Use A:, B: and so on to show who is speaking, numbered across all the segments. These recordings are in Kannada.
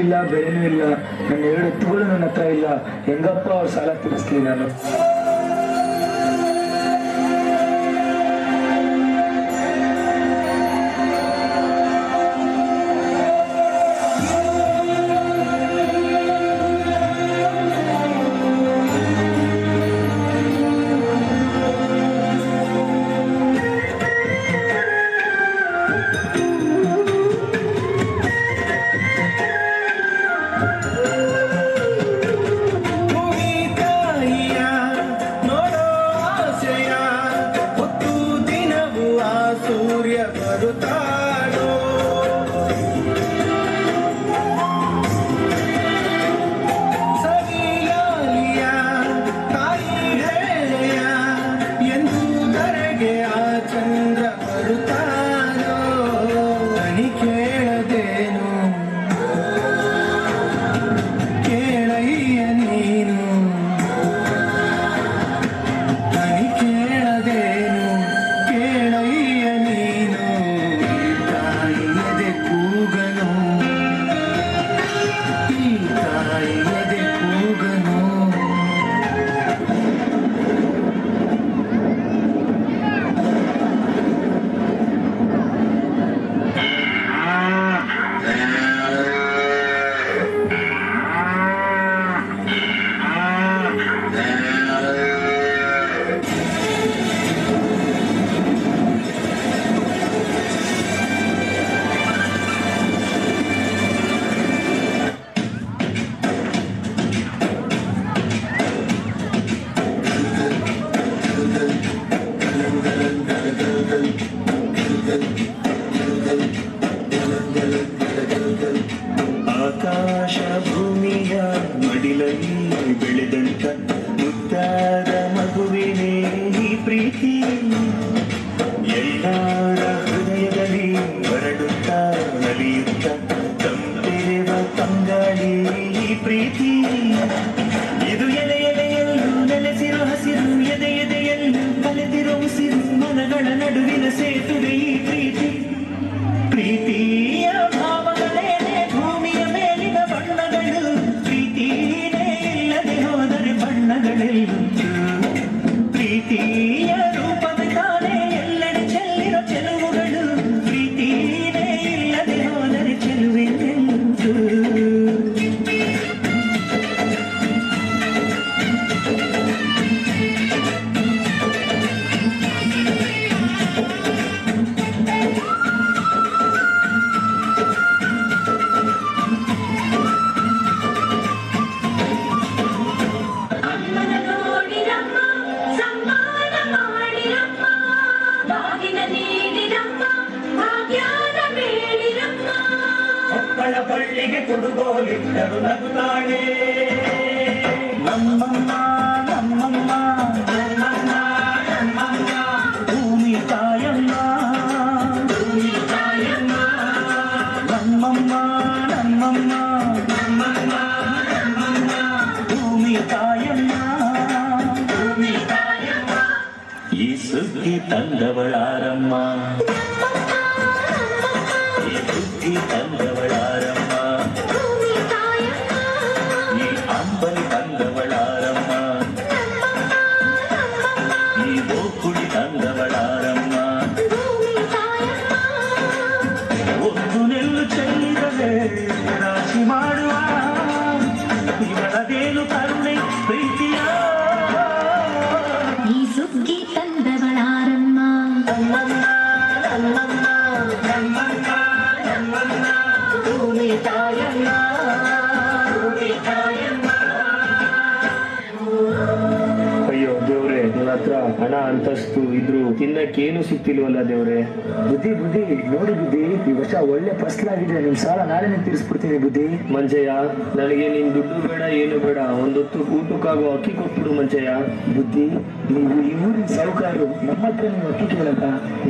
A: ಇಲ್ಲ, ಬೆಳೆನೂ ಇಲ್ಲ. ನನ್ನ 2 ಎತ್ತುಗಳು ನನ್ನ ಹತ್ರ ಇಲ್ಲ. ಹೆಂಗಪ್ಪ ಅವ್ರ ಸಾಲ ತೀರಿಸ್ಲಿ ನಾನು?
B: ಆಕಾಶ ಭೂಮಿಯ ಮಡಿಲಲ್ಲಿ ಬೆಳೆದಂತ ಮುದ್ದಾದ ಮಗುವಿನೇ ಈ ಪ್ರೀತಿ, ಎಲ್ಲರ ಹೃದಯದಲ್ಲಿ ಹೊರಡುತ್ತಾ ನಲಿಯುತ್ತ ತಂಪೆರೆವ ತಂಗಾಳಿ ಈ ಪ್ರೀತಿ. ಇದು ಎಲೆ ಎಲೆಯಲ್ಲೂ ನೆಲೆಸಿರೋ ಹಸಿರು, ಎದೆ ಎದೆಯಲ್ಲೂ ಕಲೆತಿರೋ ಉಸಿರು, ಮನಗಳ ನಡುವಿನ ಸೇತುವೆ ಈ ಪ್ರೀತಿ. ಪ್ರೀತಿಯ ಭಾವಗಳೇನೆ ಭೂಮಿಯ ಮೇಲಿನ ಬಣ್ಣಗಳು, ಪ್ರೀತಿನೇ ಇಲ್ಲದೆ ಹೋದರೆ ಬಣ್ಣಗಳೆಲ್ಲುಂಟು. ಪ್ರೀತಿಯ ರೂಪದ ತಾನೇ ಎಲ್ಲೆಡೆ ಚೆಲ್ಲಿರೋ ಚೆಲುವುಗಳು, ಪ್ರೀತಿನೇ ಇಲ್ಲದೆ ಹೋದರೆ ಚೆಲುವೆಲ್ಲುಂಟು. ಬಳ್ಳಿಗೆ ಕುಡುಗೋಲಿಟ್ಟರು ನಗುತ್ತಾಳೆ ನಮ್ಮಮ್ಮ ನಮ್ಮಮ್ಮ ನಮ್ಮಮ್ಮ ನಮ್ಮಮ್ಮ, ಭೂಮಿ ತಾಯಮ್ಮ ಭೂಮಿ ತಾಯಮ್ಮ, ನಮ್ಮಮ್ಮ ನಮ್ಮಮ್ಮ ನಮ್ಮಮ್ಮ ನಮ್ಮಮ್ಮ, ಭೂಮಿ ತಾಯಮ್ಮ ಭೂಮಿ ತಾಯಮ್ಮ. ಈ ಸುದ್ದಿ ತಂದವಳಾರಮ್ಮ, ಈ ಸುದ್ದಿ ತಂದವಳಾರಮ್ಮ, ಈ ಅಂಬಲಿ ತಂದವಳಾರಮ್ಮ, ಈ ಗೋಕುಳಿ ತಂದವಳಾರಮ್ಮ. ಒಂದು ನೆಲ್ಲು ಚೆಲ್ಲಿದರೆ ರಾಶಿ ಮಾಡುವ ಇವಳದೇನು ಕರುಣೆ ಪ್ರೀತಿಯ.
C: ಈ ಸುಗ್ಗಿ ತಂದವಳಾರಮ್ಮ,
B: ನಮ್ಮಮ್ಮ ನಮ್ಮಮ್ಮ ನಮ್ಮಮ್ಮ ನಮ್ಮಮ್ಮ, ಭೂಮಿ ತಾಯಮ್ಮ ಭೂಮಿ ತಾಯಮ್ಮ.
A: ಅಯ್ಯೋ ದೇವ್ರೆ, ನನ್ನ ಹತ್ರ ಹಣ ಅಂತಸ್ತು ಇದ್ರು ತಿನ್ನಕ್ಕೇನು ಸಿಕ್ತಿಲ್ವಲ್ಲ ದೇವ್ರೆ. ಬುದ್ಧಿ ಬುದ್ಧಿ ನೋಡಿ ಬುದ್ಧಿ, ಈ ವರ್ಷ ಒಳ್ಳೆ ಫಸಲಾಗಿದೆ. ನಿಮ್ ಸಾಲ ನಾಳೆನೇ ತೀರಿಸ್ಬಿಡ್ತೀನಿ ಬುದ್ಧಿ. ಮಂಜಯ್ಯ, ನನಗೆ ನಿನ್ ದುಡ್ಡು ಬೇಡ ಏನು ಬೇಡ, ಒಂದೊತ್ತು ಊಟಕ್ಕಾಗೋ ಅಕ್ಕಿ ಕೊಟ್ಬಿಡು ಮಂಜಯ್ಯ. ಬುದ್ಧಿ, ನೀವು ಈ ಊರಿನ ಸಾಹುಕಾರರು, ನಮ್ಮ ಹತ್ರ ನೀವು ಅಕ್ಕಿ ಕೇಳಲ್ಲ.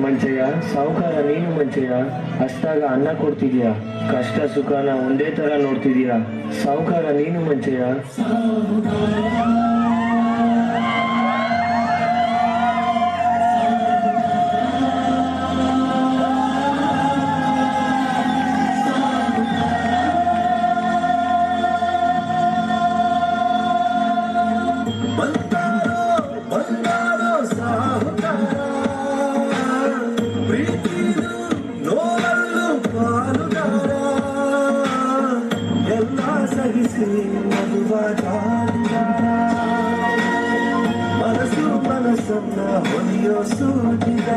A: ಮಂಜಯ್ಯ, ಸಾಹುಕಾರ ನೀನು ಮಂಜಯ್ಯ, ಅಷ್ಟಾಗ ಅನ್ನ ಕೊಡ್ತಿದ್ಯಾ, ಕಷ್ಟ ಸುಖನ ಒಂದೇ ತರ ನೋಡ್ತಿದ್ಯಾ. ಸಾಹುಕಾರ ನೀನು ಮಂಜಯ್ಯ.
D: ಪ್ರೀತಿಯು ನೋಡಲು ಪಾಲುಗಾರ ಎಲ್ಲ ಸಹಿಸಿ ಮಧುವಾದ ಮನಸ್ಸನ್ನ ಹೊಲಿಯೋ ಸೂಟಿದ